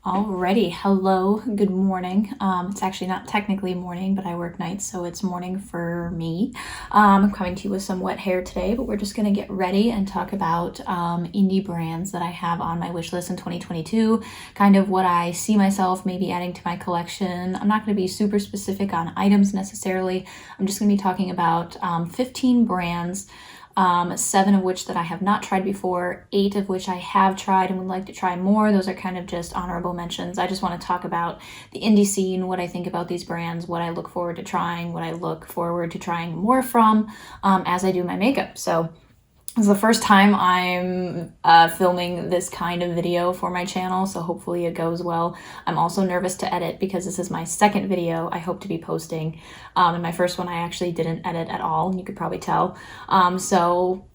Alrighty, hello, good morning. It's actually not technically morning, but I work nights, so it's morning for me. I'm coming to you with some wet hair today, but we're just gonna get ready and talk about indie brands that I have on my wish list in 2022, kind of what I see myself maybe adding to my collection. I'm not gonna be super specific on items necessarily. I'm just gonna be talking about 15 brands, 7 of which that I have not tried before, 8 of which I have tried and would like to try more. Those are kind of just honorable mentions. I just want to talk about the indie scene, what I think about these brands, what I look forward to trying, what I look forward to trying more from as I do my makeup. So this is the first time I'm filming this kind of video for my channel, so hopefully it goes well. I'm also nervous to edit because this is my second video I hope to be posting. And my first one I actually didn't edit at all, and you could probably tell. So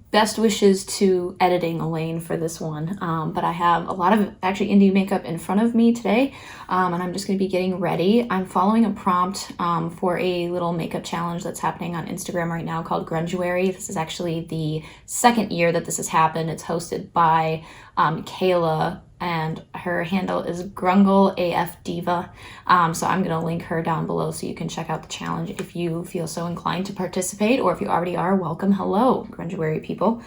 best wishes to editing Elaine for this one. But I have a lot of actually indie makeup in front of me today, and I'm just going to be getting ready. I'm following a prompt for a little makeup challenge that's happening on Instagram right now called Grunguary. This is actually the second year that this has happened. It's hosted by Kayla, and her handle is GrungleAFDiva. So I'm going to link her down below so you can check out the challenge if you feel so inclined to participate, or if you already are, welcome. Hello, Grunguary people.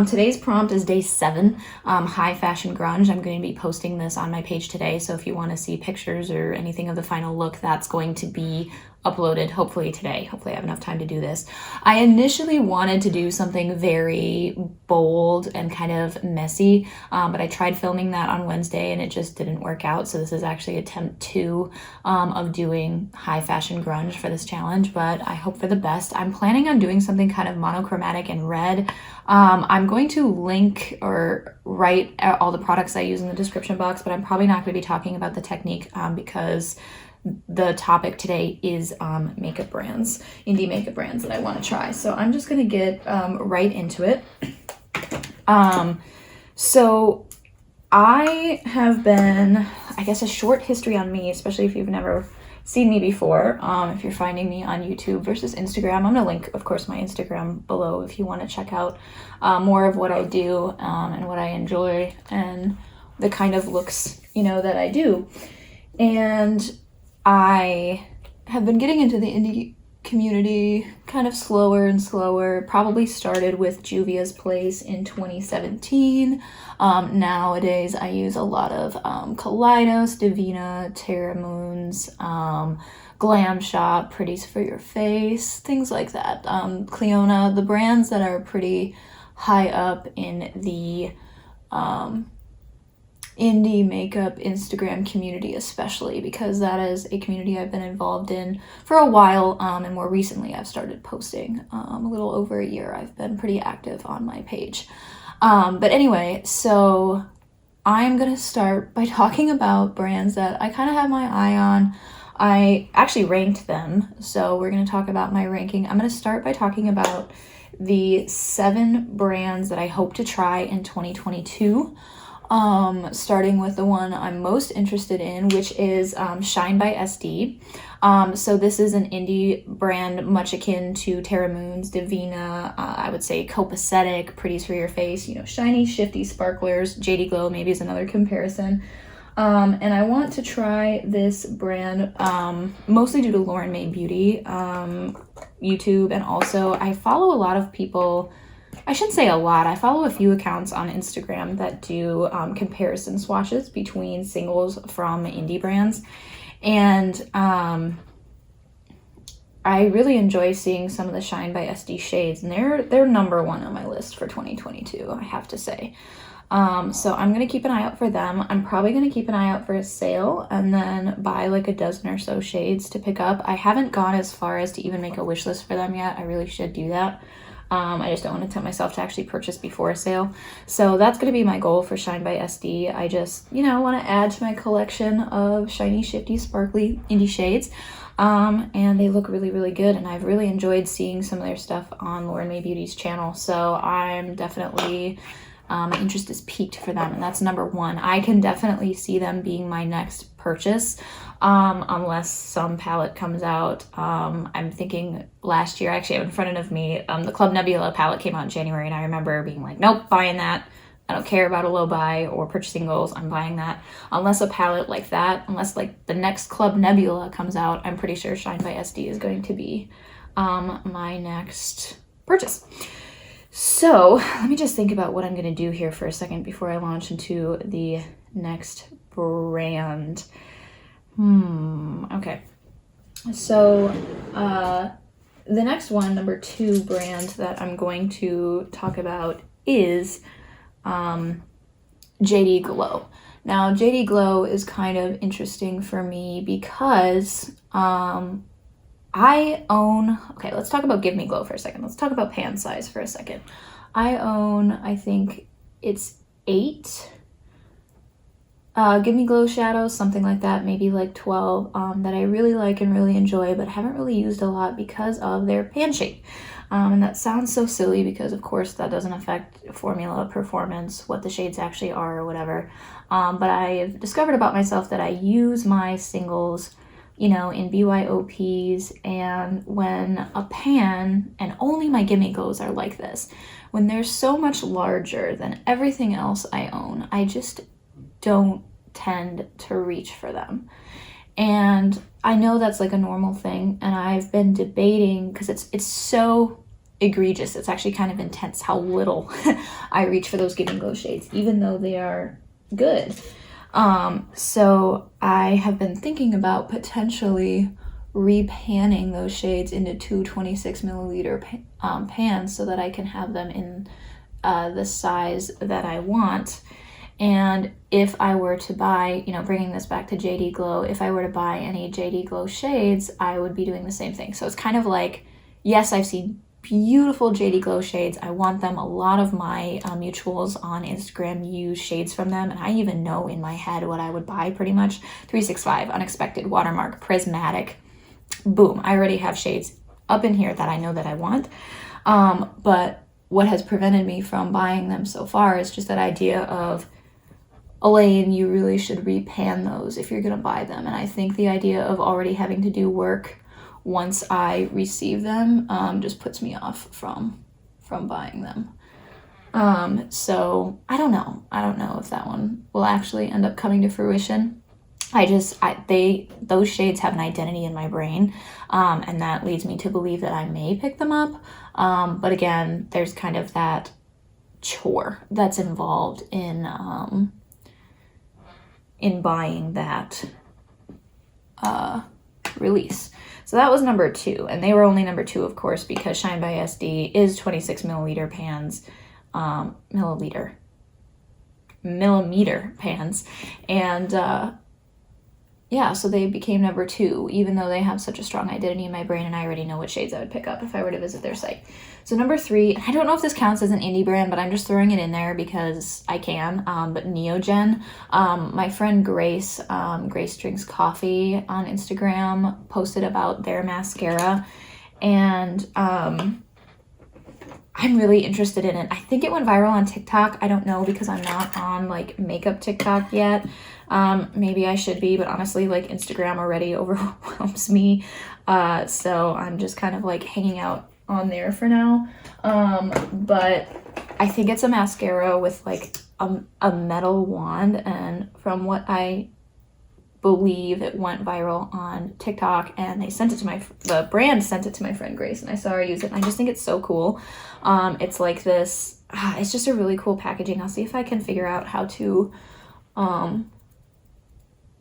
Today's prompt is day 7, high fashion grunge. I'm going to be posting this on my page today, so if you want to see pictures or anything of the final look, that's going to be uploaded hopefully today. Hopefully I have enough time to do this. I initially wanted to do something very bold and kind of messy, but I tried filming that on Wednesday and it just didn't work out. So this is actually attempt 2 of doing high fashion grunge for this challenge, but I hope for the best. I'm planning on doing something kind of monochromatic and red. I'm going to link or write all the products I use in the description box, but I'm probably not going to be talking about the technique because the topic today is makeup brands, indie makeup brands that I want to try. So I'm just going to get right into it. So I have been, I guess, a short history on me, especially if you've never seen me before. If you're finding me on YouTube versus Instagram, I'm going to link, of course, my Instagram below if you want to check out more of what I do and what I enjoy and the kind of looks, you know, that I do. And I have been getting into the indie community kind of slower and slower. Probably started with Juvia's Place in 2017. Nowadays I use a lot of Kaleidos, DEVINAH, TERRA, GLAMSHOP, Pretties for Your Face, things like that. CLIONADH, the brands that are pretty high up in the indie makeup Instagram community, especially because that is a community I've been involved in for a while, and more recently I've started posting. A little over a year I've been pretty active on my page. But anyway, so I'm gonna start by talking about brands that I kind of have my eye on. I actually ranked them, so we're gonna talk about my ranking. I'm gonna start by talking about the 7 brands that I hope to try in 2022. Starting with the one I'm most interested in, which is Shine by SD. So this is an indie brand much akin to TERRA, DEVINAH, I would say COPACETIC, Pretties for Your Face, you know, shiny, shifty sparklers. JD Glow maybe is another comparison. And I want to try this brand mostly due to Lauren May Beauty YouTube, and also I follow a lot of people. I shouldn't say a lot. I follow a few accounts on Instagram that do comparison swatches between singles from indie brands. And I really enjoy seeing some of the Shine by SD shades, and they're number 1 on my list for 2022, I have to say. So I'm going to keep an eye out for them. I'm probably going to keep an eye out for a sale and then buy like a dozen or so shades to pick up. I haven't gone as far as to even make a wish list for them yet. I really should do that. I just don't want to tempt myself to actually purchase before a sale. So that's going to be my goal for Shine by SD. I just, you know, want to add to my collection of shiny, shifty, sparkly indie shades. And they look really, really good. And I've really enjoyed seeing some of their stuff on Lauren May Beauty's channel. So I'm definitely, my interest is peaked for them. And that's number 1. I can definitely see them being my next purchase. Unless some palette comes out. I'm thinking last year, I actually have in front of me, the Club Nebula palette came out in January, and I remember being like, nope, buying that. I don't care about a low buy or purchasing goals. I'm buying that. Unless a palette like that, unless like the next Club Nebula comes out, I'm pretty sure Shine by SD is going to be my next purchase. So let me just think about what I'm going to do here for a second before I launch into the next brand. Okay. So the next one, number 2 brand that I'm going to talk about is JD Glow. Now, JD Glow is kind of interesting for me because I own, okay, let's talk about Give Me Glow for a second. Let's talk about pan size for a second. I own, I think it's 8 Give Me Glow shadows, something like that, maybe like 12, that I really like and really enjoy, but haven't really used a lot because of their pan shape. And that sounds so silly because, of course, that doesn't affect formula performance, what the shades actually are or whatever. But I've discovered about myself that I use my singles, you know, in BYOPs, and when a pan, and only my Gimme Glows are like this, when they're so much larger than everything else I own, I just don't tend to reach for them. And I know that's like a normal thing, and I've been debating because it's so egregious. It's actually kind of intense how little I reach for those Give Me Glow shades, even though they are good. So I have been thinking about potentially repanning those shades into 2 26 milliliter pans so that I can have them in the size that I want. And if I were to buy, you know, bringing this back to JD Glow, if I were to buy any JD Glow shades, I would be doing the same thing. So it's kind of like, yes, I've seen beautiful JD Glow shades. I want them. A lot of my mutuals on Instagram use shades from them, and I even know in my head what I would buy pretty much. 365, Unexpected, Watermark, Prismatic. Boom, I already have shades up in here that I know that I want. But what has prevented me from buying them so far is just that idea of, Elaine, you really should repan those if you're going to buy them. And I think the idea of already having to do work once I receive them just puts me off from buying them. So I don't know. I don't know if that one will actually end up coming to fruition. Those shades have an identity in my brain, and that leads me to believe that I may pick them up. But again, there's kind of that chore that's involved in buying that release. So that was number 2, and they were only number 2, of course, because Shine by SD is 26 milliliter pans, millimeter pans, and yeah, so they became number 2, even though they have such a strong identity in my brain, and I already know what shades I would pick up if I were to visit their site. So number 3, I don't know if this counts as an indie brand, but I'm just throwing it in there because I can, but NeoGen. My friend Grace, Grace Drinks Coffee on Instagram, posted about their mascara, and I'm really interested in it. I think it went viral on TikTok. I don't know because I'm not on like makeup TikTok yet. Maybe I should be, but honestly, like Instagram already overwhelms me. So I'm just kind of like hanging out on there for now. But I think it's a mascara with like a metal wand, and from what I believe, it went viral on TikTok, and they sent it to the brand sent it to my friend Grace, and I saw her use it, and I just think it's so cool. It's like this, it's just a really cool packaging. I'll see if I can figure out how to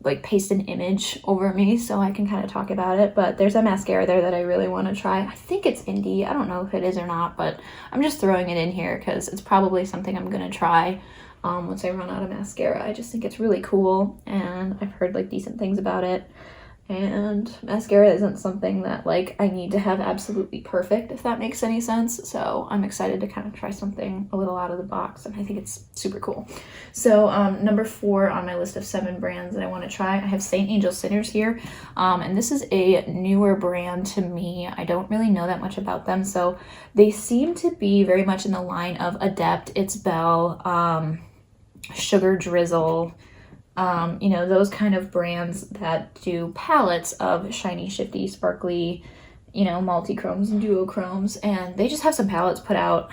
like paste an image over me so I can kind of talk about it. But there's a mascara there that I really want to try. I think it's indie. I don't know if it is or not, but I'm just throwing it in here because it's probably something I'm gonna try once I run out of mascara. I just think it's really cool, and I've heard like decent things about it. And mascara isn't something that like I need to have absolutely perfect, if that makes any sense. So I'm excited to kind of try something a little out of the box, and I think it's super cool. So number 4 on my list of 7 brands that I want to try, I have SAINTANGELSINNERS here, and this is a newer brand to me. I don't really know that much about them, so they seem to be very much in the line of Adept, It's Belle, Sugar Drizzle, you know, those kind of brands that do palettes of shiny, shifty, sparkly, you know, multi-chromes and duochromes, and they just have some palettes put out.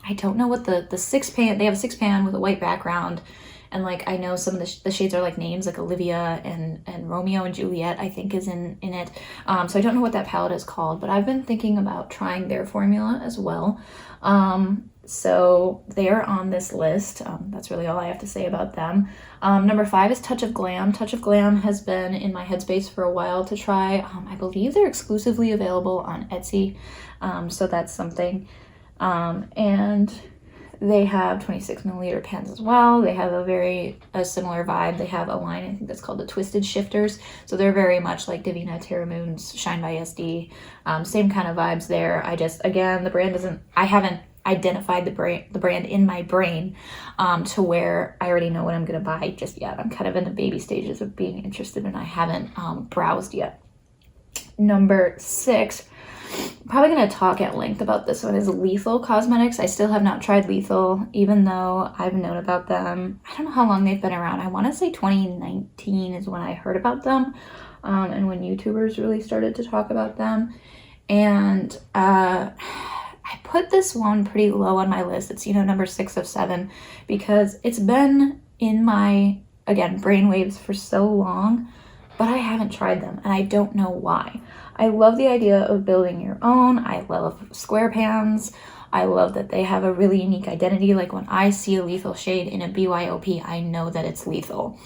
I I don't know what the 6-pan, they have a 6-pan with a white background. And like, I know some of the shades are like names, like Olivia and Romeo and Juliet, I think is in it. So I don't know what that palette is called, but I've been thinking about trying their formula as well. So they're on this list. That's really all I have to say about them. Number 5 is Touch of Glam. Touch of Glam has been in my headspace for a while to try. I believe they're exclusively available on Etsy. So that's something. And they have 26mm pens as well. They have a similar vibe. They have a line, I think that's called the Twisted Shifters. So they're very much like DEVINAH, Terra Moon's Shine by SD. Same kind of vibes there. Again, the brand doesn't, I haven't identified the brand in my brain to where I already know what I'm going to buy just yet. I'm kind of in the baby stages of being interested, and I haven't browsed yet. Number 6, probably going to talk at length about this one, is Lethal Cosmetics. I still have not tried Lethal, even though I've known about them. I don't know how long they've been around. I want to say 2019 is when I heard about them, and when YouTubers really started to talk about them. And I put this one pretty low on my list. It's, number 6 of 7, because it's been in my, again, brainwaves for so long, but I haven't tried them, and I don't know why. I love the idea of building your own. I love square pans. I love that they have a really unique identity. Like when I see a Lethal shade in a BYOP, I know that it's Lethal.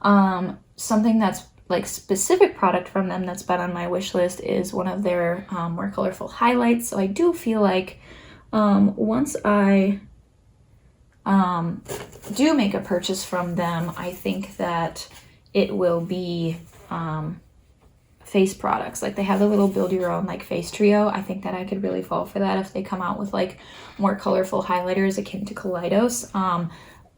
Something that's like specific product from them that's been on my wish list is one of their more colorful highlights. So I do feel like once I do make a purchase from them, I think that it will be face products. Like they have the little build your own like face trio. I think that I could really fall for that if they come out with like more colorful highlighters akin to Kaleidos.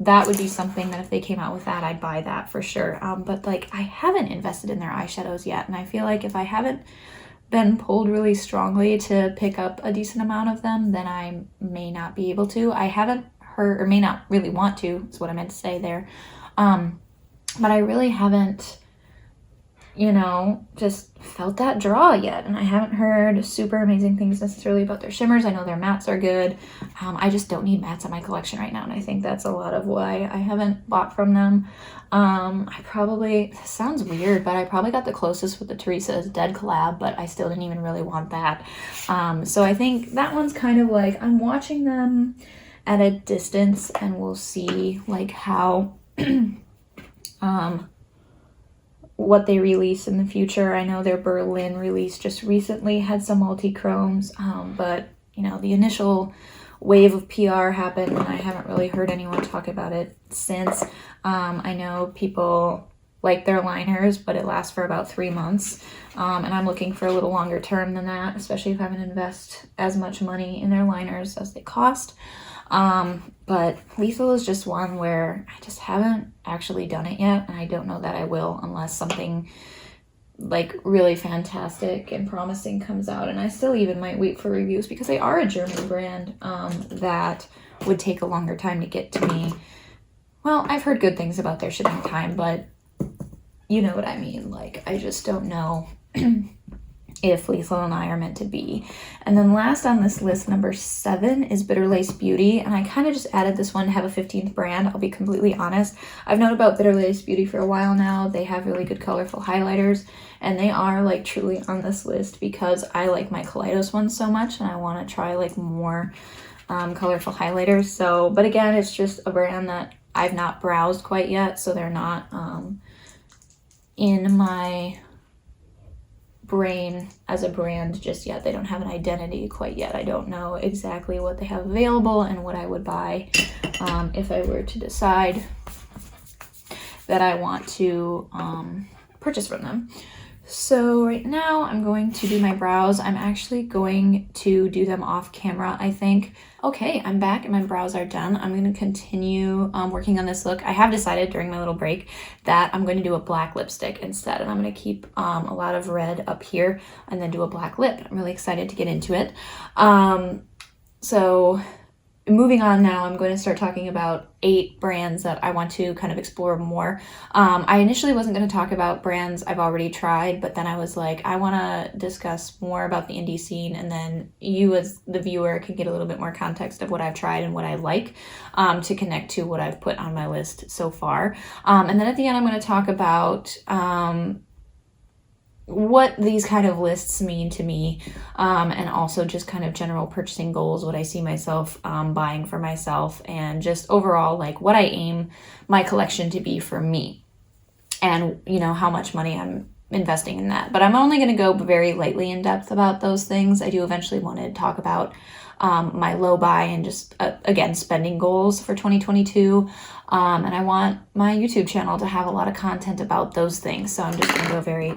That would be something that if they came out with that, I'd buy that for sure. But like I haven't invested in their eyeshadows yet, and I feel like if I haven't been pulled really strongly to pick up a decent amount of them, then I may not be able to. I haven't heard, or may not really want to, is what I meant to say there. But I really haven't, just felt that draw yet. And I haven't heard super amazing things necessarily about their shimmers. I know their mattes are good. I just don't need mattes in my collection right now. And I think that's a lot of why I haven't bought from them. This sounds weird, but I probably got the closest with the Teresa's Dead collab, but I still didn't even really want that. So I think that one's kind of like, I'm watching them at a distance, and we'll see like how, what they release in the future. I know their Berlin release just recently had some multi-chromes, but the initial wave of PR happened, and I haven't really heard anyone talk about it since. I know people like their liners, but it lasts for about 3 months, and I'm looking for a little longer term than that, especially if I'm going to invest as much money in their liners as they cost. But Lethal is just one where I just haven't actually done it yet, and I don't know that I will unless something like really fantastic and promising comes out. And I still even might wait for reviews, because they are a German brand that would take a longer time to get to me. Well, I've heard good things about their shipping time, but you know what I mean. Like, I just don't know if Lethal and I are meant to be. And then last on this list, number 7, is Bitter Lace Beauty. And I kind of just added this one to have a 15th brand. I'll be completely honest. I've known about Bitter Lace Beauty for a while now. They have really good colorful highlighters, and they are like truly on this list because I like my Kaleidos ones so much, and I want to try like more colorful highlighters. So, but again, it's just a brand that I've not browsed quite yet, so they're not in my brain as a brand just yet. They don't have an identity quite yet. I don't know exactly what they have available and what I would buy if I were to decide that I want to purchase from them. So right now I'm going to do my brows. I'm actually going to do them off camera, I think. Okay, I'm back and my brows are done. I'm going to continue working on this look. I have decided during my little break that I'm going to do a black lipstick instead, and I'm going to keep a lot of red up here and then do a black lip. I'm really excited to get into it. So moving on now, I'm going to start talking about 8 brands that I want to kind of explore more. I initially wasn't going to talk about brands I've already tried, but then I was like, I want to discuss more about the indie scene, and then you as the viewer can get a little bit more context of what I've tried and what I like, to connect to what I've put on my list so far. And then at the end, I'm going to talk about what these kind of lists mean to me, and also just kind of general purchasing goals, what I see myself buying for myself, and just overall like what I aim my collection to be for me, and you know, how much money I'm investing in that. But I'm only going to go very lightly in depth about those things. I do eventually want to talk about my low buy and just again spending goals for 2022, and I want my YouTube channel to have a lot of content about those things, so I'm just going to go very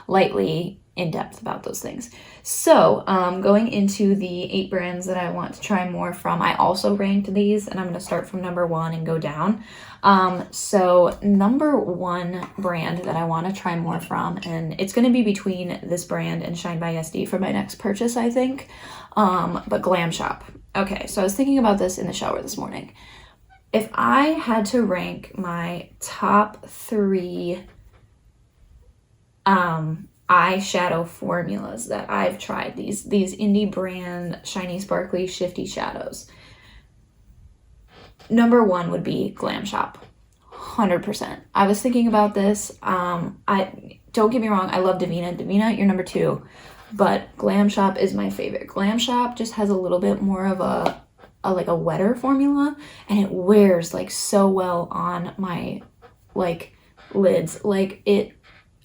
lightly in depth about those things. So going into the 8 brands that I want to try more from, I also ranked these, and I'm going to start from number 1 and go down. So number 1 brand that I want to try more from, and it's going to be between this brand and Shine by SD for my next purchase, I think, but GLAMSHOP. Okay, so I was thinking about this in the shower this morning. If I had to rank my top 3 eyeshadow formulas that I've tried, these indie brand shiny sparkly shifty shadows, number 1 would be GLAMSHOP. 100%. I was thinking about this. I don't get me wrong, I love DEVINAH. DEVINAH, you're number 2, but GLAMSHOP is my favorite. GLAMSHOP just has a little bit more of a wetter formula, and it wears like so well on my like lids. Like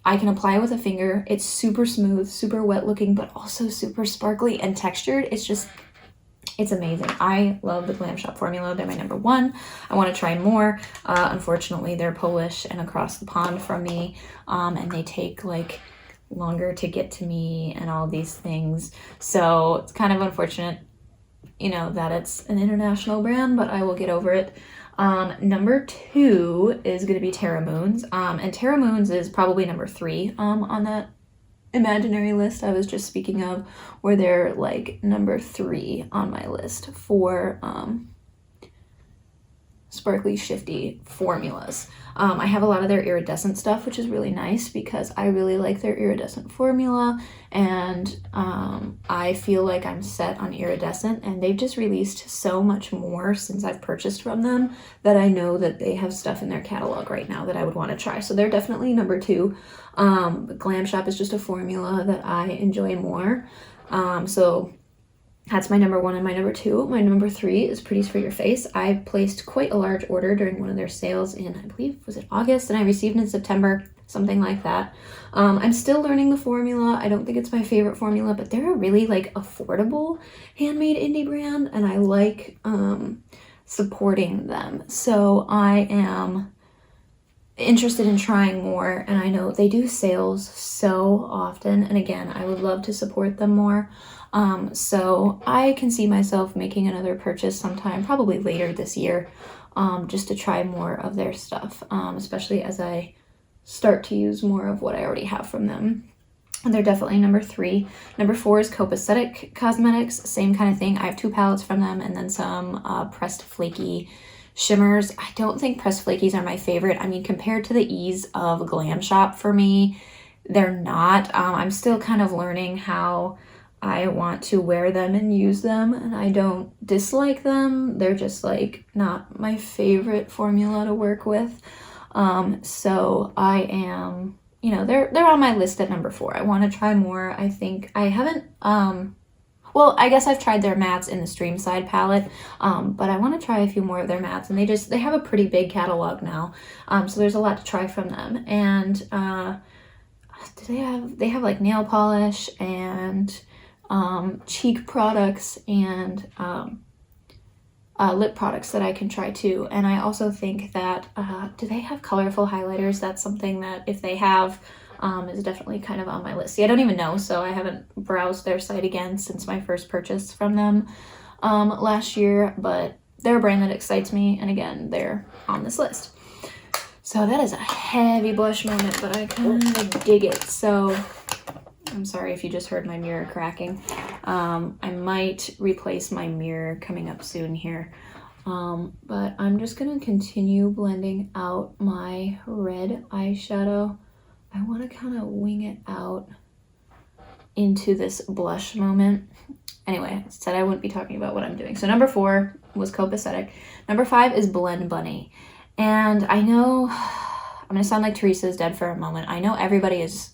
I can apply it with a finger. It's super smooth, super wet looking, but also super sparkly and textured. It's amazing. I love the GLAMSHOP formula. They're my number 1. I want to try more. Unfortunately, they're Polish and across the pond from me, and they take like longer to get to me and all these things. So it's kind of unfortunate, you know, that it's an international brand, but I will get over it. Number 2 is going to be TERRA Moons. And TERRA Moons is probably number 3 on that imaginary list I was just speaking of, where they're like number 3 on my list for sparkly shifty formulas. I have a lot of their iridescent stuff, which is really nice because I really like their iridescent formula, and I feel like I'm set on iridescent, and they've just released so much more since I've purchased from them that I know that they have stuff in their catalog right now that I would want to try. So they're definitely number 2. But GLAMSHOP is just a formula that I enjoy more. So that's my number 1 and my number 2. My number 3 is Pretties for Your Face. I placed quite a large order during one of their sales in, I believe, was it August? And I received it in September, something like that. I'm still learning the formula. I don't think it's my favorite formula, but they're a really like affordable handmade indie brand, and I like supporting them. So I am interested in trying more, and I know they do sales so often, and again, I would love to support them more. So I can see myself making another purchase sometime, probably later this year, just to try more of their stuff, especially as I start to use more of what I already have from them. And they're definitely number 3. Number 4 is COPACETIC Cosmetics. Same kind of thing. I have 2 palettes from them, and then some pressed flaky shimmers. I don't think pressed flakies are my favorite. I mean, compared to the ease of GLAMSHOP for me, they're not. I'm still kind of learning how I want to wear them and use them, and I don't dislike them. They're just like not my favorite formula to work with. So I am, you know, they're on my list at number 4. I want to try more. I think I haven't, well, I guess I've tried their mattes in the Stream Side palette, but I want to try a few more of their mattes, and they have a pretty big catalog now. So there's a lot to try from them. And they have like nail polish and cheek products and lip products that I can try too. And I also think that, do they have colorful highlighters? That's something that if they have, is definitely kind of on my list. See, I don't even know, so I haven't browsed their site again since my first purchase from them last year, but they're a brand that excites me, and again, they're on this list. So that is a heavy blush moment, but I kind of dig it. So I'm sorry if you just heard my mirror cracking. I might replace my mirror coming up soon here. But I'm just gonna continue blending out my red eyeshadow. I want to kind of wing it out into this blush moment. Anyway, I said I wouldn't be talking about what I'm doing. So number 4 was COPACETIC. Number 5 is Blend Bunny. And I know I'm gonna sound like Teresa's dead for a moment. I know everybody is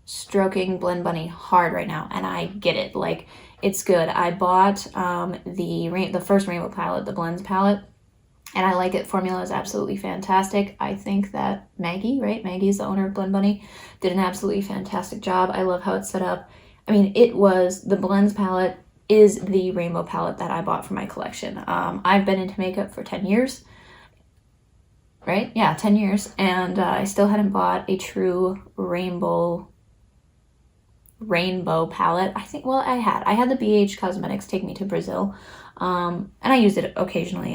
stroking Blend Bunny hard right now, and I get it. Like, it's good. I bought the first rainbow palette, the Blends palette, and I like it. Formula is absolutely fantastic. I think that Maggie, right? Maggie's the owner of Blend Bunny, did an absolutely fantastic job. I love how it's set up. I mean, the Blends palette is the rainbow palette that I bought for my collection. I've been into makeup for 10 years. Right? Yeah, 10 years. And I still hadn't bought a true rainbow palette. I think, well, I had the BH Cosmetics take me to Brazil. And I used it occasionally.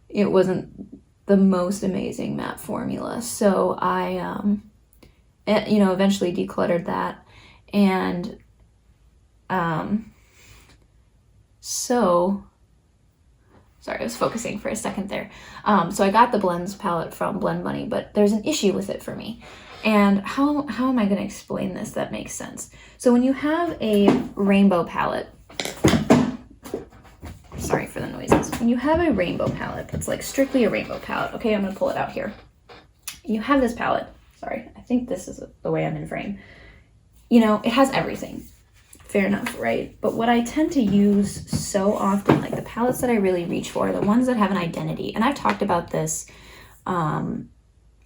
It wasn't the most amazing matte formula. So I, eventually decluttered that. And sorry, I was focusing for a second there. So I got the Blends palette from Blend Bunny, but there's an issue with it for me. And how am I going to explain this that makes sense? So when you have a rainbow palette, sorry for the noises. When you have a rainbow palette, it's like strictly a rainbow palette. Okay, I'm going to pull it out here. You have this palette. Sorry, I think this is the way I'm in frame. It has everything. Fair enough, right? But what I tend to use so often, like the palettes that I really reach for, are the ones that have an identity. And I've talked about this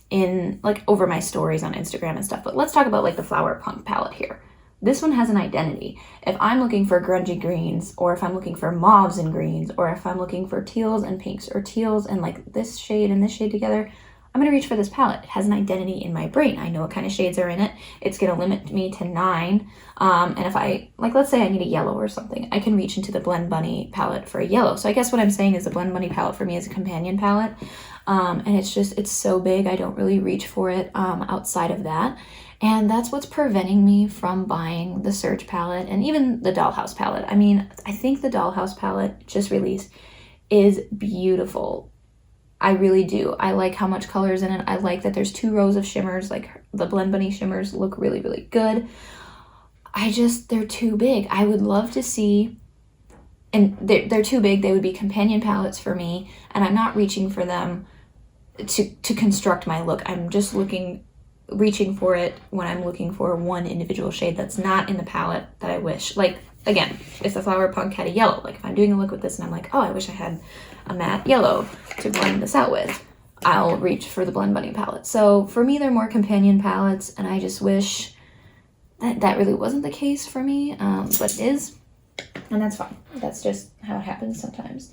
in like over my stories on Instagram and stuff. But let's talk about like the Flower Punk palette here. This one has an identity. If I'm looking for grungy greens, or if I'm looking for mauves and greens, or if I'm looking for teals and pinks, or teals and like this shade and this shade together, I'm going to reach for this palette. It has an identity in my brain. I know what kind of shades are in it. It's going to limit me to 9. And if I, like, let's say I need a yellow or something, I can reach into the Blend Bunny palette for a yellow. So I guess what I'm saying is the Blend Bunny palette for me is a companion palette. And it's so big, I don't really reach for it outside of that. And that's what's preventing me from buying the Surge palette and even the Dollhouse palette. I mean, I think the Dollhouse palette just released is beautiful. I really do. I like how much color is in it. I like that there's 2 rows of shimmers. Like the Blend Bunny shimmers look really, really good. They're too big. I would love to see, and they're too big. They would be companion palettes for me, and I'm not reaching for them to construct my look. I'm just reaching for it when I'm looking for one individual shade that's not in the palette that I wish. Like, again, if the Flower Punk had a yellow, like if I'm doing a look with this and I'm like, oh, I wish I had a matte yellow to blend this out with, I'll reach for the Blend Bunny palette. So for me, they're more companion palettes, and I just wish that really wasn't the case for me, but it is, and that's fine. That's just how it happens sometimes.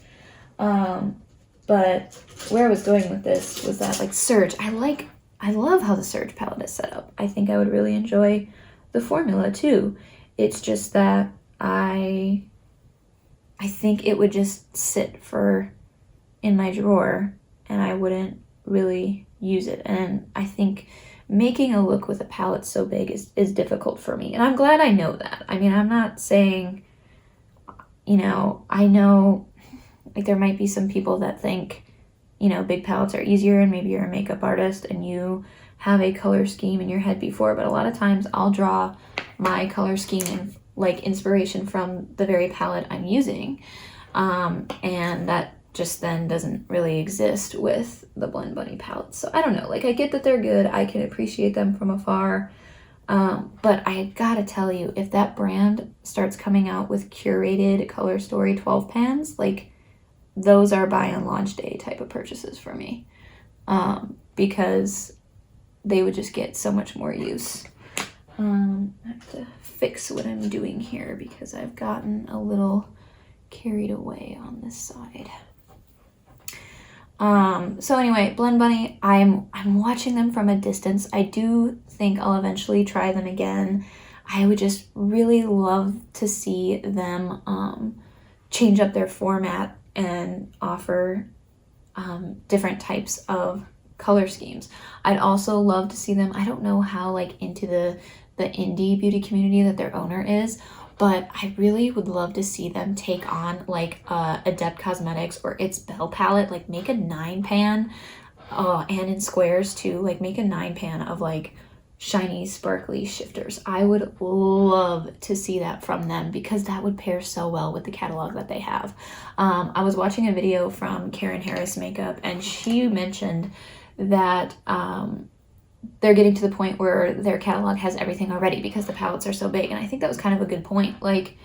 But where I was going with this was that, like, Surge, I love how the Surge palette is set up. I think I would really enjoy the formula too. It's just that I think it would just sit in my drawer and I wouldn't really use it. And I think making a look with a palette so big is difficult for me. And I'm glad I know that. I mean, I'm not saying, I know like there might be some people that think, big palettes are easier, and maybe you're a makeup artist and you have a color scheme in your head before, but a lot of times I'll draw my color scheme and like inspiration from the very palette I'm using. And that just then doesn't really exist with the Blend Bunny palette. So I don't know, like I get that they're good. I can appreciate them from afar. But I gotta tell you, if that brand starts coming out with curated Color Story 12 pans, like those are buy on launch day type of purchases for me. Because they would just get so much more use. I have to fix what I'm doing here because I've gotten a little carried away on this side. So anyway, Blend Bunny, I'm watching them from a distance. I do think I'll eventually try them again. I would just really love to see them change up their format and offer different types of color schemes. I'd also love to see them, I don't know how like into the indie beauty community that their owner is, but I really would love to see them take on like Adept Cosmetics or its Belle palette, like make a 9-pan, and in squares too, like make a 9-pan of like shiny sparkly shifters. I would love to see that from them because that would pair so well with the catalog that they have. I was watching a video from Karen Harris Makeup, and she mentioned that they're getting to the point where their catalog has everything already because the palettes are so big. And I think that was kind of a good point. Like,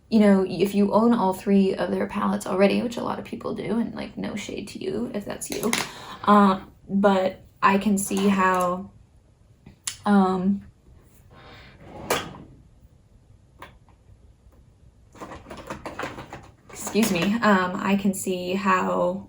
you know, if you own all 3 of their palettes already, which a lot of people do, and like no shade to you if that's you, but I can see how excuse me, I can see how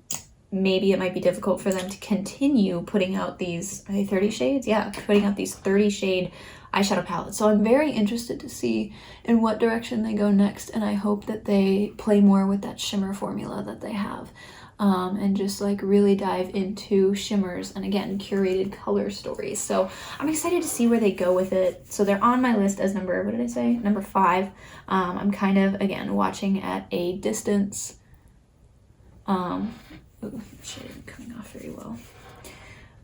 maybe it might be difficult for them to continue putting out these, are they 30 shades? Yeah, putting out these 30 shade eyeshadow palettes. So I'm very interested to see in what direction they go next, and I hope that they play more with that shimmer formula that they have, and just like really dive into shimmers and again curated color stories. So I'm excited to see where they go with it. So they're on my list as number, what did I say? Number 5. I'm kind of again watching at a distance. Shade isn't coming off very well.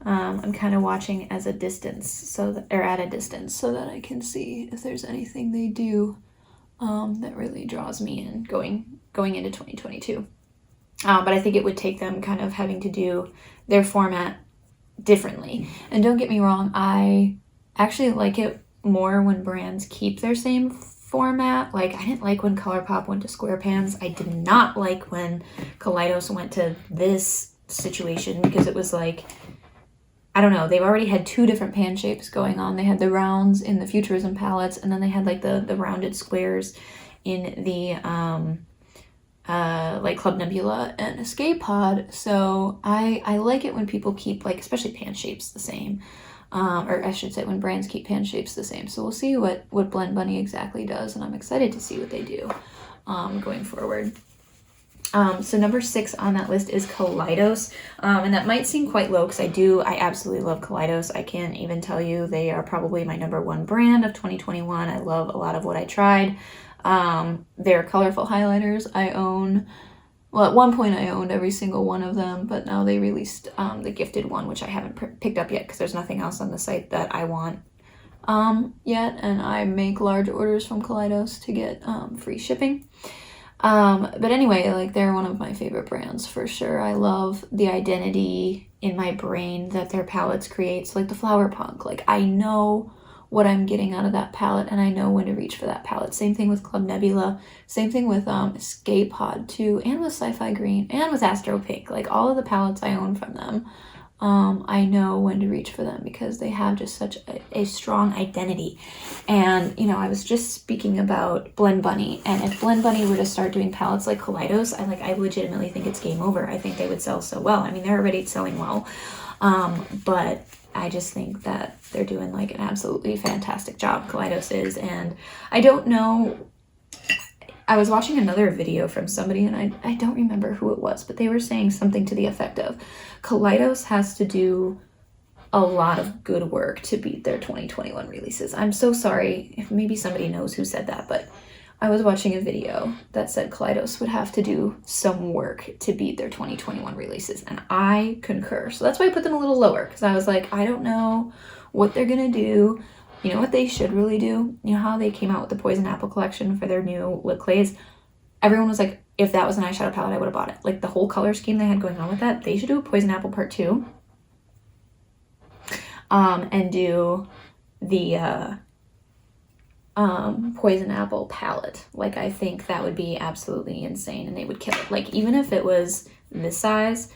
I'm kind of watching as a distance, so that, or at a distance, so that I can see if there's anything they do that really draws me in going into 2022. But I think it would take them kind of having to do their format differently. And don't get me wrong, I actually like it more when brands keep their same format. Like, I didn't like when ColourPop went to square pans. I did not like when Kaleidos went to this situation because it was like, I don't know, they've already had 2 different pan shapes going on. They had the rounds in the Futurism palettes, and then they had like the rounded squares in the like Club Nebula and Escape Pod. So I like it when people keep, like, especially pan shapes the same, or I should say when brands keep pan shapes the same. So we'll see what Blend Bunny exactly does, and I'm excited to see what they do going forward. So number 6 on that list is Kaleidos, and that might seem quite low because I absolutely love Kaleidos. I can't even tell you, they are probably my number 1 brand of 2021. I love a lot of what I tried. Their colorful highlighters I own. Well, at one point I owned every single one of them, but now they released the gifted one, which I haven't picked up yet because there's nothing else on the site that I want yet, and I make large orders from Kaleidos to get free shipping. But anyway, like, they're one of my favorite brands for sure. I love the identity in my brain that their palettes create. So like the Flower Punk, like, I know what I'm getting out of that palette, and I know when to reach for that palette. Same thing with Club Nebula, same thing with Escape Pod too, and with Sci-Fi Green, and with Astro Pink. Like, all of the palettes I own from them, I know when to reach for them because they have just such a strong identity. And, you know, I was just speaking about Blend Bunny, and if Blend Bunny were to start doing palettes like Kaleidos, I legitimately think it's game over. I think they would sell so well. I mean, they're already selling well, but I just think that they're doing like an absolutely fantastic job. Kaleidos is, and I don't know, I was watching another video from somebody, and I don't remember who it was, but they were saying something to the effect of Kaleidos has to do a lot of good work to beat their 2021 releases. I'm so sorry if maybe somebody knows who said that, but I was watching a video that said Kaleidos would have to do some work to beat their 2021 releases, and I concur. So that's why I put them a little lower, because I was like, I don't know what they're gonna do. You know what they should really do? You know how they came out with the Poison Apple collection for their new lip clays? Everyone was like, if that was an eyeshadow palette, I would have bought it. Like, the whole color scheme they had going on with that, they should do a Poison Apple Part 2. And do the Poison Apple palette. Like, I think that would be absolutely insane, and they would kill it. Like, even if it was this size,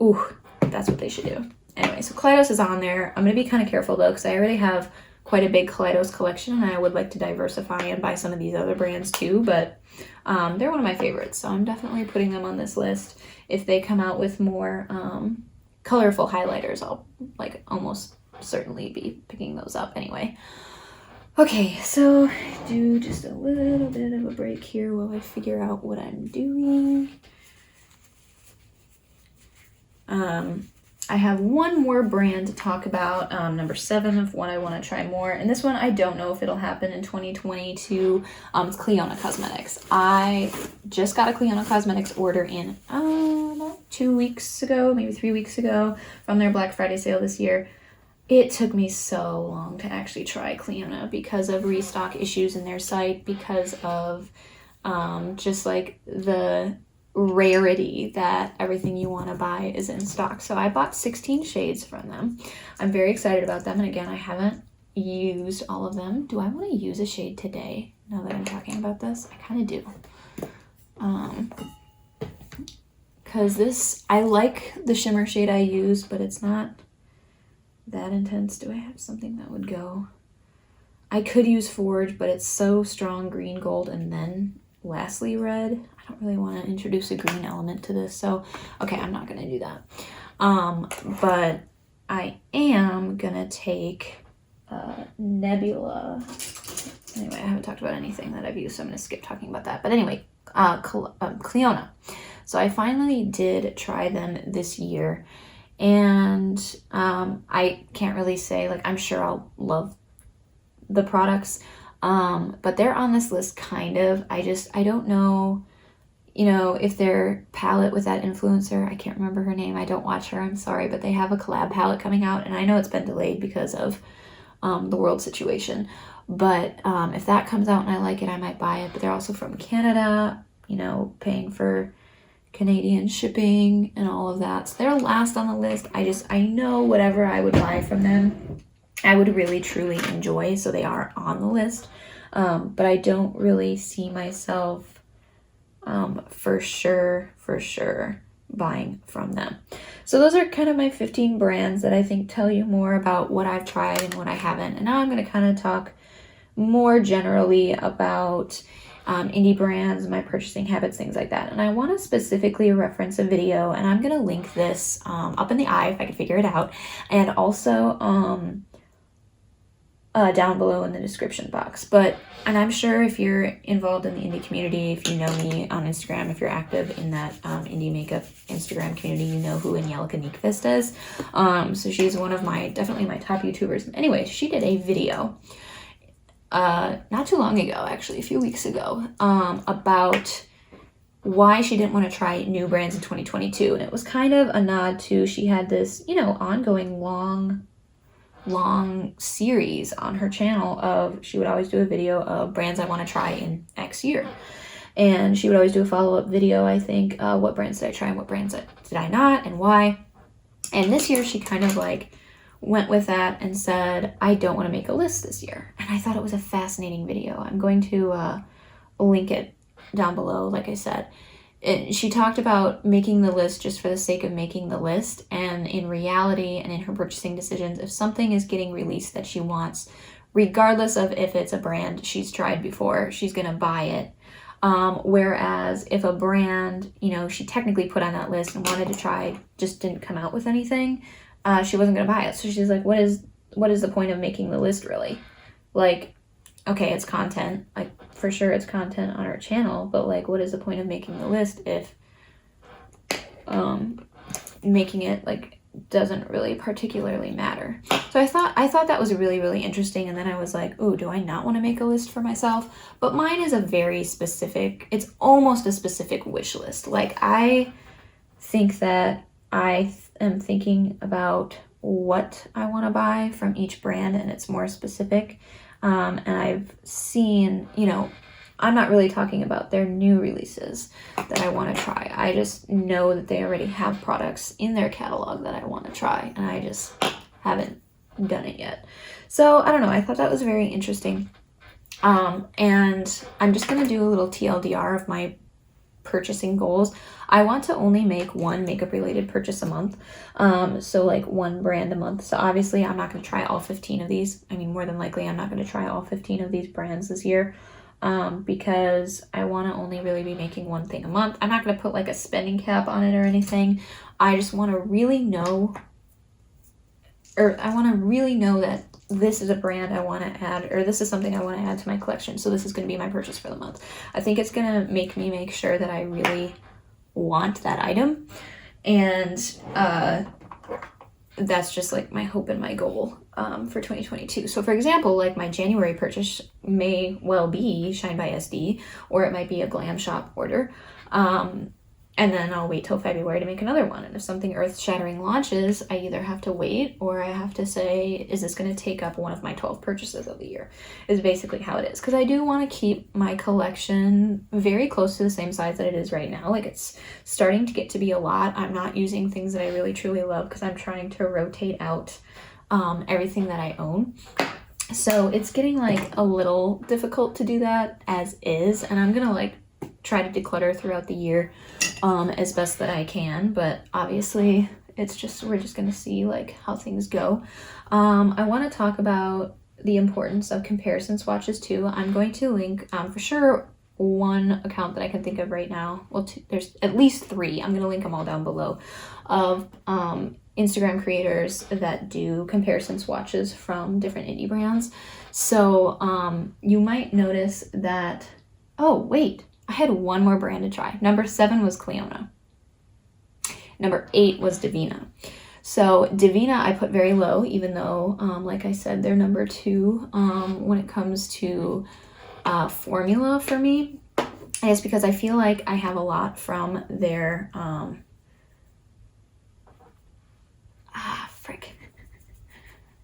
ooh, that's what they should do. Anyway, so Kaleidos is on there. I'm going to be kind of careful, though, because I already have quite a big Kaleidos collection, and I would like to diversify and buy some of these other brands, too, but they're one of my favorites, so I'm definitely putting them on this list. If they come out with more colorful highlighters, I'll, like, almost certainly be picking those up anyway. Okay, so do just a little bit of a break here while I figure out what I'm doing. I have one more brand to talk about, number 7 of what I want to try more. And this one, I don't know if it'll happen in 2022. It's CLIONADH Cosmetics. I just got a CLIONADH Cosmetics order in about 2 weeks ago, maybe 3 weeks ago, from their Black Friday sale this year. It took me so long to actually try CLIONADH because of restock issues in their site, because of just like the rarity that everything you want to buy is in stock. So I bought 16 shades from them. I'm very excited about them, and again, I haven't used all of them. Do I want to use a shade today now that I'm talking about this? I kind of do. Because this, I like the shimmer shade I use, but it's not that intense. Do I have something that would go? I could use Forge, but it's so strong green, gold, and then lastly red. I don't really want to introduce a green element to this, so okay, I'm not gonna do that. But I am gonna take Nebula. Anyway, I haven't talked about anything that I've used, so I'm gonna skip talking about that. But anyway, CLIONADH. So I finally did try them this year, and I can't really say, like, I'm sure I'll love the products, but they're on this list kind of. I don't know, you know, if their palette with that influencer, I can't remember her name, I don't watch her, I'm sorry, but they have a collab palette coming out, and I know it's been delayed because of the world situation, but if that comes out and I like it, I might buy it. But they're also from Canada, you know, paying for Canadian shipping and all of that, so they're last on the list. I know whatever I would buy from them, I would really truly enjoy, so they are on the list, but I don't really see myself for sure buying from them. So those are kind of my 15 brands that I think tell you more about what I've tried and what I haven't. And now I'm going to kind of talk more generally about indie brands, my purchasing habits, things like that. And I want to specifically reference a video, and I'm going to link this up in the eye if I can figure it out, and also down below in the description box. And I'm sure if you're involved in the indie community, if you know me on Instagram, if you're active in that indie makeup Instagram community, you know who Angelica Nyqvist is. So she's one of definitely my top YouTubers. Anyway, she did a video not too long ago, actually a few weeks ago, about why she didn't want to try new brands in 2022. And it was kind of a nod to, she had this, you know, ongoing long series on her channel of, she would always do a video of brands I want to try in X year, and she would always do a follow-up video, I think, what brands did I try and what brands did I not, and why. And this year she kind of like went with that and said, I don't want to make a list this year. And I thought it was a fascinating video. I'm going to link it down below, like I said. She talked about making the list just for the sake of making the list, and in reality and in her purchasing decisions, if something is getting released that she wants, regardless of if it's a brand she's tried before, she's gonna buy it. Whereas if a brand, you know, she technically put on that list and wanted to try, just didn't come out with anything, she wasn't gonna buy it. So she's like, what is the point of making the list, really? Like, okay, it's content, like for sure it's content on our channel, but like, what is the point of making the list if making it like doesn't really particularly matter? So I thought that was really, really interesting. And then I was like, oh, do I not want to make a list for myself? But mine is a very specific, it's almost a specific wish list. Like, I think that I am thinking about what I want to buy from each brand, and it's more specific. And I've seen, you know, I'm not really talking about their new releases that I want to try. I just know that they already have products in their catalog that I want to try, and I just haven't done it yet. So I don't know, I thought that was very interesting. And I'm just going to do a little TLDR of my purchasing goals. I want to only make one makeup related purchase a month, so like one brand a month. So obviously I'm not going to try all 15 of these. I mean, more than likely I'm not going to try all 15 of these brands this year, because I want to only really be making one thing a month. I'm not going to put like a spending cap on it or anything. I just want to really know, that this is a brand I want to add, or this is something I want to add to my collection. So this is going to be my purchase for the month. I think it's going to make me make sure that I really want that item. And that's just like my hope and my goal for 2022. So for example, like my January purchase may well be Shine by SD, or it might be a GLAMSHOP order. And then I'll wait till February to make another one. And if something earth-shattering launches, I either have to wait or I have to say, is this going to take up one of my 12 purchases of the year? Is basically how it is. Because I do want to keep my collection very close to the same size that it is right now. Like, it's starting to get to be a lot. I'm not using things that I really truly love because I'm trying to rotate out everything that I own. So it's getting like a little difficult to do that as is. And I'm going to like try to declutter throughout the year as best that I can, but obviously it's just, we're just gonna see like how things go. I want to talk about the importance of comparison swatches too. I'm going to link for sure one account that I can think of right now, well there's at least 3, I'm gonna link them all down below, of Instagram creators that do comparison swatches from different indie brands. So you might notice that, oh wait, I had one more brand to try. Number 7 was CLIONADH. Number 8 was DEVINAH. So DEVINAH I put very low, even though, like I said, they're number 2 when it comes to formula for me. It's because I feel like I have a lot from their,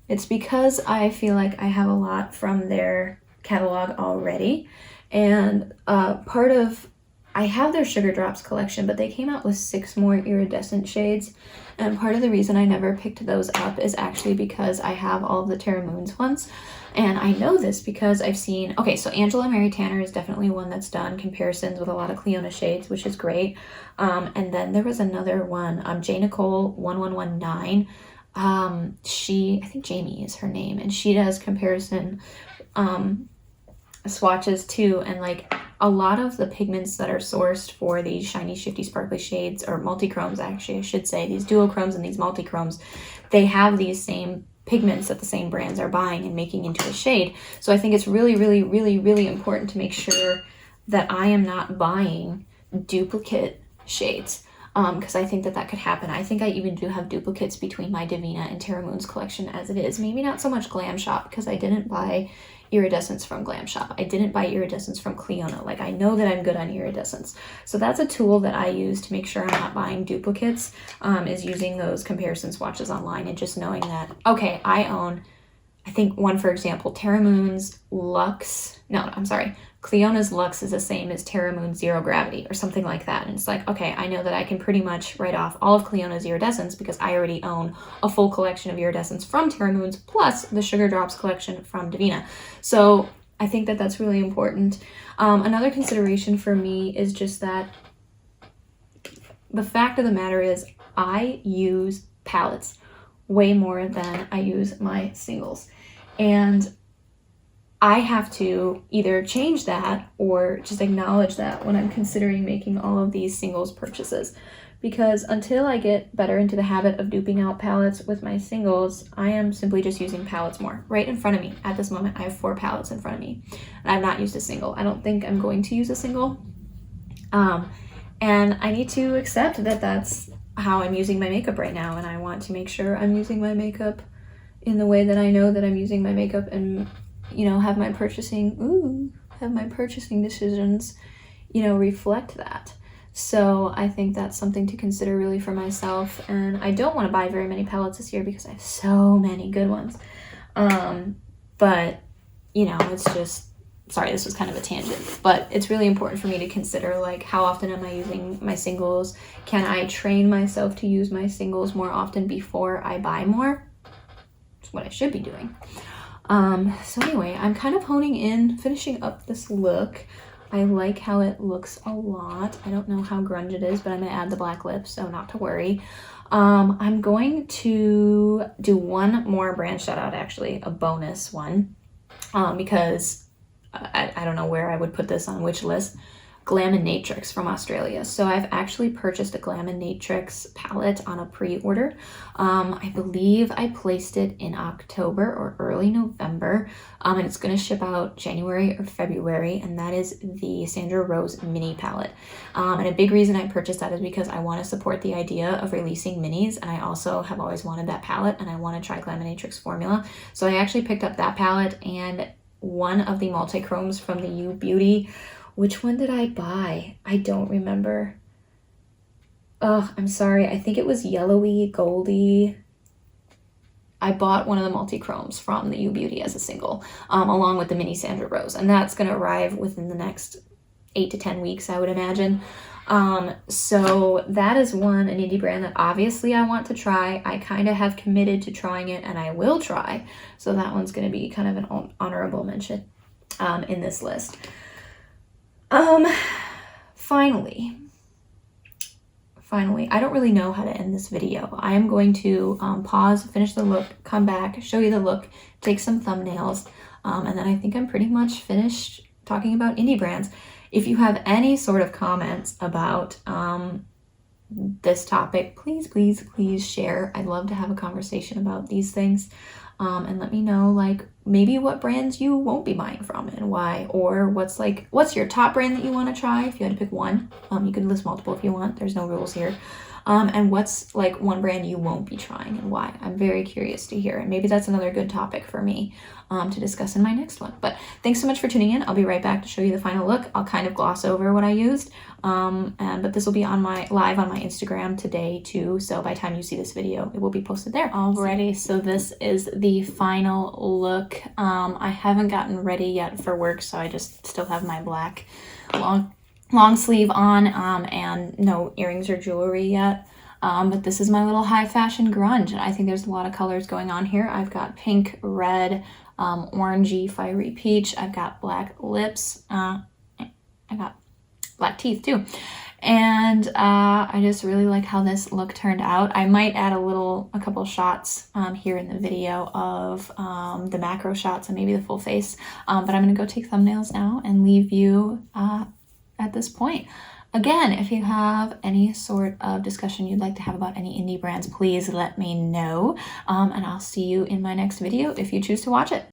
It's because I feel like I have a lot from their catalog already. And part of, I have their Sugar Drops collection, but they came out with 6 more iridescent shades. And part of the reason I never picked those up is actually because I have all of the Terra Moons ones. And I know this because I've seen, okay, so Angela Mary Tanner is definitely one that's done comparisons with a lot of CLIONADH shades, which is great. And then there was another one, J. Nicole 1119. I think Jamie is her name, and she does comparison swatches too, and like a lot of the pigments that are sourced for these shiny, shifty, sparkly shades, or multi-chromes actually I should say, these duochromes and these multi-chromes, they have these same pigments that the same brands are buying and making into a shade. So I think it's really, really, really, really important to make sure that I am not buying duplicate shades, because I think that that could happen. I think I even do have duplicates between my DEVINAH and Terra Moons collection as it is. Maybe not so much GLAMSHOP, because I didn't buy iridescence from GLAMSHOP. I didn't buy iridescence from CLIONADH. Like, I know that I'm good on iridescence. So that's a tool that I use to make sure I'm not buying duplicates, is using those comparison swatches online and just knowing that, okay, I own, I think one, for example, Terra Moons Luxe, no, I'm sorry, CLIONADH's Luxe is the same as Terra Moon's Zero Gravity or something like that. And it's like, okay, I know that I can pretty much write off all of CLIONADH's iridescence because I already own a full collection of iridescence from Terra Moons plus the Sugar Drops collection from DEVINAH. So I think that that's really important. Another consideration for me is just that the fact of the matter is I use palettes way more than I use my singles. And I have to either change that or just acknowledge that when I'm considering making all of these singles purchases. Because until I get better into the habit of duping out palettes with my singles, I am simply just using palettes more. Right in front of me at this moment, I have 4 palettes in front of me. And I've not used a single. I don't think I'm going to use a single. And I need to accept that that's how I'm using my makeup right now. And I want to make sure I'm using my makeup in the way that I know that I'm using my makeup, and you know, have my purchasing decisions, you know, reflect that. So I think that's something to consider really for myself. And I don't want to buy very many palettes this year because I have so many good ones. But, you know, it's just, sorry, this was kind of a tangent, but it's really important for me to consider, like, how often am I using my singles? Can I train myself to use my singles more often before I buy more? It's what I should be doing. So anyway, I'm kind of honing in, finishing up this look. I like how it looks a lot. I don't know how grunge it is, but I'm going to add the black lips, so not to worry. I'm going to do one more brand shout out, actually, a bonus one, because I don't know where I would put this on which list. GLAMinatrix from Australia. So I've actually purchased a GLAMinatrix palette on a pre-order. I believe I placed it in October or early November, and it's going to ship out January or February, and that is the Sandra Rose mini palette. And a big reason I purchased that is because I want to support the idea of releasing minis, and I also have always wanted that palette, and I want to try GLAMinatrix formula. So I actually picked up that palette and one of the multi-chromes from the U Beauty. Which one did I buy? I don't remember. Oh, I'm sorry. I think it was yellowy, goldy. I bought one of the multi-chromes from the U Beauty as a single, along with the mini Sandra Rose. And that's going to arrive within the next 8 to 10 weeks, I would imagine. So that is an indie brand that obviously I want to try. I kind of have committed to trying it, and I will try. So that one's going to be kind of an honorable mention in this list. Finally, I don't really know how to end this video. I am going to pause, finish the look, come back, show you the look, take some thumbnails, and then I think I'm pretty much finished talking about indie brands. If you have any sort of comments about this topic, please share. I'd love to have a conversation about these things, and let me know, like, maybe what brands you won't be buying from and why, or what's your top brand that you want to try. If you had to pick one, you can list multiple if you want. There's no rules here. And what's like one brand you won't be trying and why. I'm very curious to hear, and maybe that's another good topic for me to discuss in my next one. But thanks so much for tuning in. I'll be right back to show you the final look. I'll kind of gloss over what I used, but this will be on live on my Instagram today too. So by the time you see this video, it will be posted there. Alrighty, so this is the final look. I haven't gotten ready yet for work, so I just still have my black long sleeve on, and no earrings or jewelry yet. But this is my little high fashion grunge, and I think there's a lot of colors going on here. I've got pink, red, orangey, fiery peach. I've got black lips. I got black teeth too. And I just really like how this look turned out. I might add a couple shots here in the video of the macro shots and maybe the full face. But I'm gonna go take thumbnails now and leave you at this point. Again, if you have any sort of discussion you'd like to have about any indie brands, please let me know. And I'll see you in my next video if you choose to watch it.